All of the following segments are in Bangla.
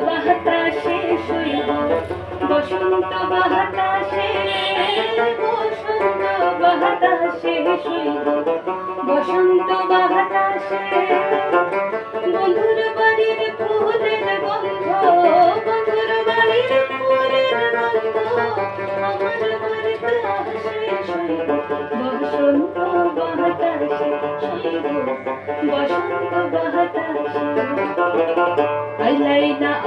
বাতাসে শৈব বসন্ত বাতাসে বসন্ত বাতাসে শৈব বসন্ত বাতাসে বন্ধুর বাড়ির ফুলের গন্ধ বন্ধুর বাড়ির ফুলের গন্ধ আমার বাড়িতে আসে শৈব বসন্ত বাতাসে শৈব বসন্ত বাতাসে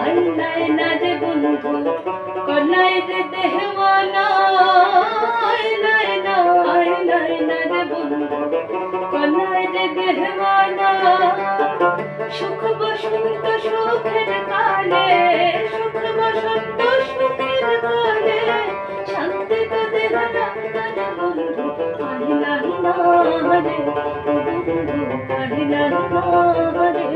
আল্লাই না রে বন্ধু কলাই রে দেহওয়ানা আল্লাই না রে বন্ধু কলাই রে দেহওয়ানা সুখ বসন্ত সুখের কালে সুখ বসন্ত সুখের কালে শান্তি তো দেব না রে বন্ধু আল্লাই না রে বন্ধু আল্লাই না রে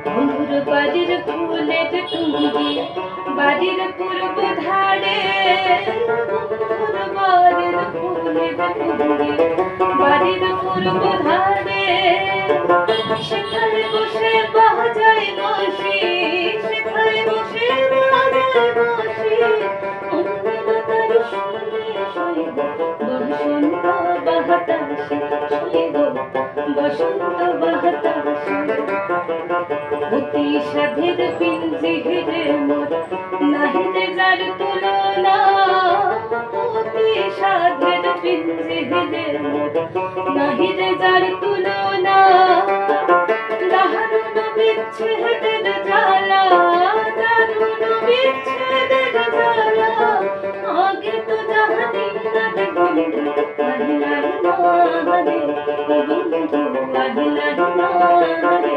বন্ধুর বাড়ির ফুলের টুঙ্গি বাড়ির পূর্ব ধারে বন্ধুর বাড়ির ফুলের টুঙ্গি বাড়ির পূর্ব ধারে সেখানে বসে বাজায় বাঁশি সেখানে বসে বাজায় বাঁশি অন্যতার শুনে শৈব বসন্ত বাতাসে শৈব বসন্ত বাতাসে অতি সাধের পিঞ্জিরে মোর নাহিতে যার তুলনা অতি সাধের পিঞ্জিরে মোর নাহিতে যার তুলনা দারুণ বিচ্ছেদের জ্বালা দারুণ বিচ্ছেদের জ্বালা আগে তো জানি না রে বন্ধু আল্লাই না রে বন্ধু আল্লাই না রে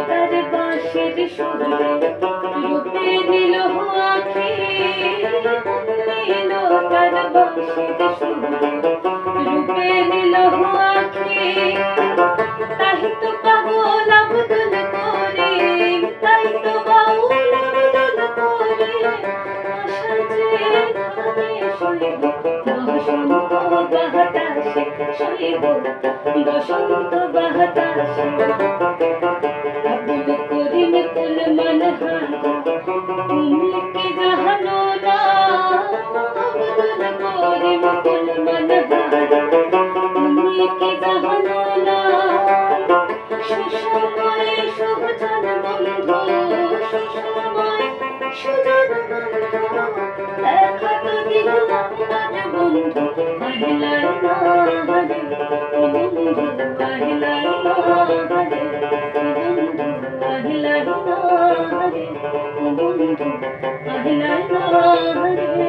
তার বাঁশের সুরে রূপে নিল আঁখি নিল তার বাঁশের সুরে রূপে নিল আঁখি তাই তো পাগল আবদুল করিম তাই তো বাউল আবদুল করিম আশা যে ধানে শৈব বসন্ত বাতাসে শৈব বসন্ত বাতাসে আব্দুল করিম কুল মানহা তুমি কি জানো না আব্দুল করিম কুল মানহা তুমি কি জানো না সুসময় সুজন বন্ধু সুসময় সুজন বন্ধু দেখা তো দিলাম না রে বন্ধু আল্লাই না রে বন্ধু আল্লাই না রে আল্লাই না রে বন্ধু আল্লাই না রে